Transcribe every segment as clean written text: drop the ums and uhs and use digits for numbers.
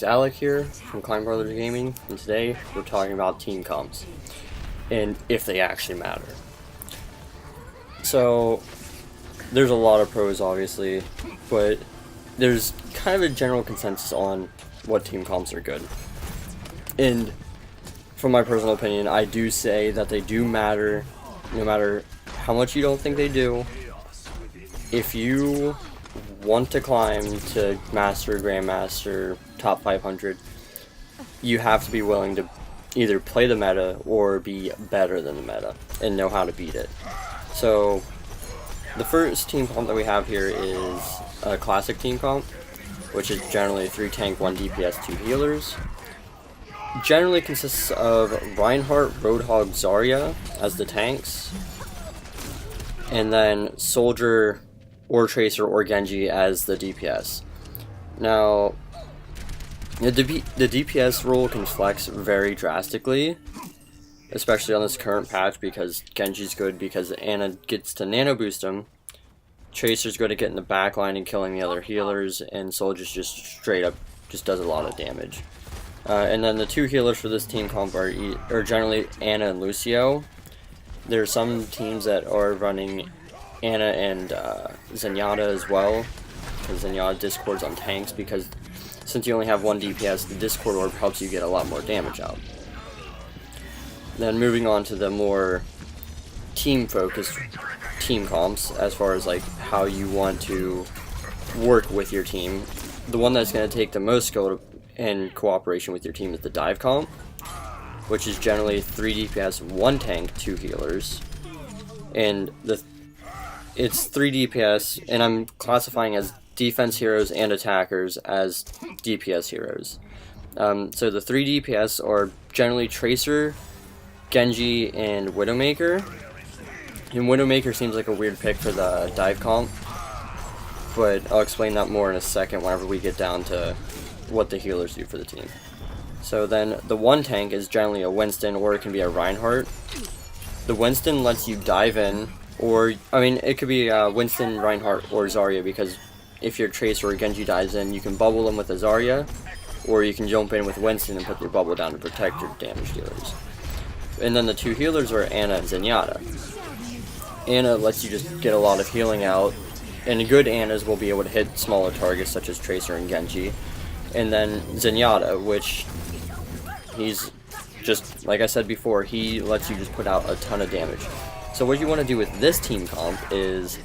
guys, Alec here from Climb Brothers Gaming, and today we're talking about team comps and if they actually matter. So there's a lot of pros obviously, but there's kind of a general consensus on what team comps are good. And from my personal opinion, I do say that they do matter, no matter how much you don't think they do. If you want to climb to master, grandmaster, top 500, you have to be willing to either play the meta or be better than the meta and know how to beat it. So the first team comp that we have here is a classic team comp, which is generally 3 tank, 1 DPS, 2 healers. Generally consists of Reinhardt, Roadhog, Zarya as the tanks, and then Soldier or Tracer or Genji as the DPS. Now, the DPS role can flex very drastically, especially on this current patch, because Genji's good because Ana gets to nano boost him, Tracer's good at getting the backline and killing the other healers, and Soldier's just straight up just does a lot of damage. And then the 2 healers for this team comp are generally Ana and Lucio. There are some teams that are running Ana and Zenyatta as well, because Zenyatta discords on tanks, because since you only have 1 DPS, the discord orb helps you get a lot more damage out. Then moving on to the more team focused team comps, as far as like how you want to work with your team, the one that's going to take the most skill and cooperation with your team is the dive comp, which is generally 3 DPS, 1 tank, 2 healers, and it's 3 DPS, and I'm classifying as defense heroes and attackers as DPS heroes. So the 3 DPS are generally Tracer, Genji, and Widowmaker. And Widowmaker seems like a weird pick for the dive comp, but I'll explain that more in a second whenever we get down to what the healers do for the team. So then the 1 tank is generally a Winston, or it can be a Reinhardt. The Winston lets you dive in, or, I mean, it could be Winston, Reinhardt, or Zarya, because if your Tracer or Genji dives in, you can bubble them with a Zarya, or you can jump in with Winston and put your bubble down to protect your damage dealers. And then the 2 healers are Ana and Zenyatta. Ana lets you just get a lot of healing out, and good Anas will be able to hit smaller targets such as Tracer and Genji. And then Zenyatta, which he's just, like I said before, he lets you just put out a ton of damage. So what you want to do with this team comp is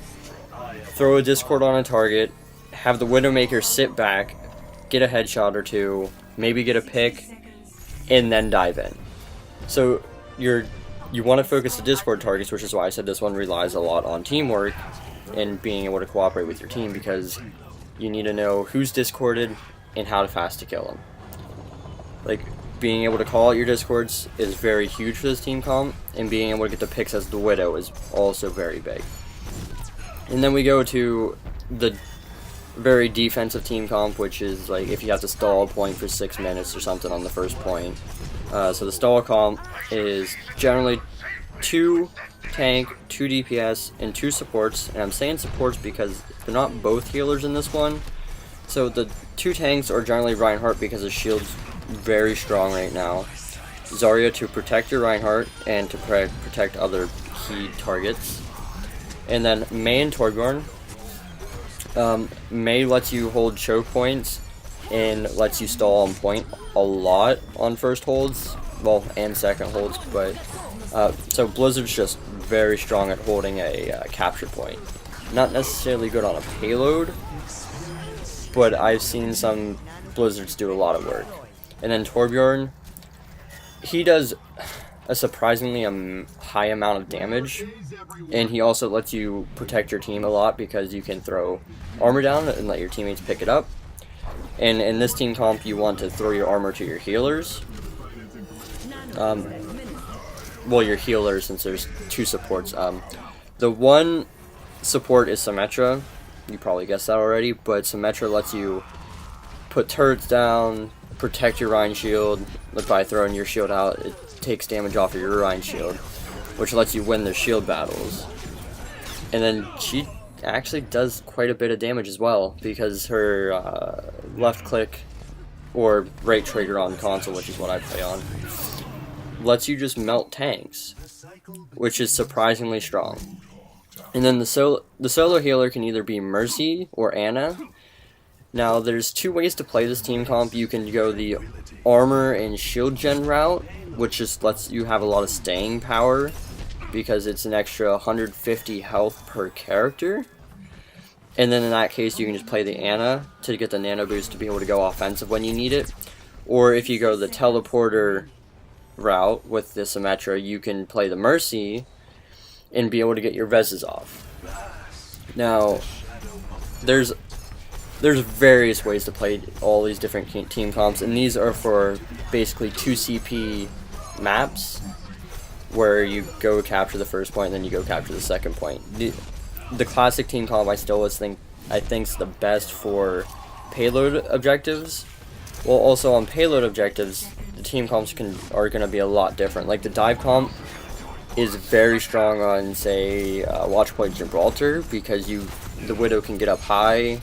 throw a discord on a target, have the Widowmaker sit back, get a headshot or 2, maybe get a pick, and then dive in. So you want to focus the discord targets, which is why I said this one relies a lot on teamwork and being able to cooperate with your team, because you need to know who's discorded and how fast to kill them. Like, being able to call out your discords is very huge for this team comp, and being able to get the picks as the Widow is also very big. And then we go to the very defensive team comp, which is like if you have to stall a point for 6 minutes or something on the first point. So the stall comp is generally 2 tank, 2 DPS, and 2 supports. And I'm saying supports because they're not both healers in this one. So the 2 tanks are generally Reinhardt because his shield's very strong right now. Zarya to protect your Reinhardt and to protect other key targets. And then Mei and Torbjorn. Mei lets you hold choke points and lets you stall on point a lot on first holds, well, and second holds, but so Blizzard's just very strong at holding a capture point. Not necessarily good on a payload, but I've seen some Blizzards do a lot of work. And then Torbjorn, he does a surprisingly high amount of damage, and he also lets you protect your team a lot because you can throw armor down and let your teammates pick it up. And in this team comp, you want to throw your armor to your healers. Well, your healers, since there's 2 supports. The 1 support is Symmetra. You probably guessed that already, but Symmetra lets you put turrets down, protect your Rein shield. By throwing your shield out, it takes damage off of your Rein shield, which lets you win the shield battles. And then she actually does quite a bit of damage as well, because her left click or right trigger on console, which is what I play on, lets you just melt tanks, which is surprisingly strong. And then the solo healer can either be Mercy or Ana. Now, there's two ways to play this team comp. You can go the armor and shield gen route, which just lets you have a lot of staying power, because it's an extra 150 health per character. And then in that case, you can just play the Ana to get the nano boost to be able to go offensive when you need it. Or if you go the teleporter route with the Symmetra, you can play the Mercy and be able to get your Vezes off. Now, there's various ways to play all these different team comps, and these are for basically 2 CP maps, where you go capture the first point and then you go capture the second point. The classic team comp I still think's the best for payload objectives. Well, also on payload objectives, the team comps are going to be a lot different. Like the dive comp is very strong on, say, Watchpoint Gibraltar, because the Widow can get up high,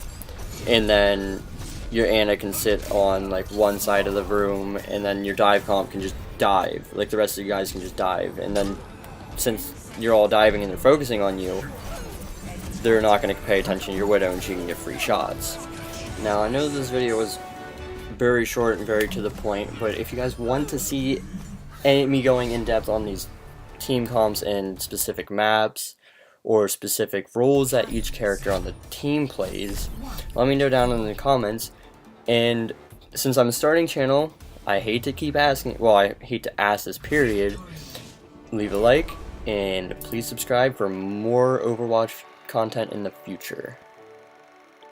and then your Ana can sit on like one side of the room, and then your dive comp can just dive. Like the rest of you guys can just dive, and then since you're all diving and they're focusing on you, they're not going to pay attention to your Widow, and she can get free shots. Now, I know this video was very short and very to the point, but if you guys want to see me going in depth on these team comps and specific maps or specific roles that each character on the team plays, let me know down in the comments. And since I'm a starting channel, I hate to keep asking, well, I hate to ask this, period. Leave a like and please subscribe for more Overwatch content in the future.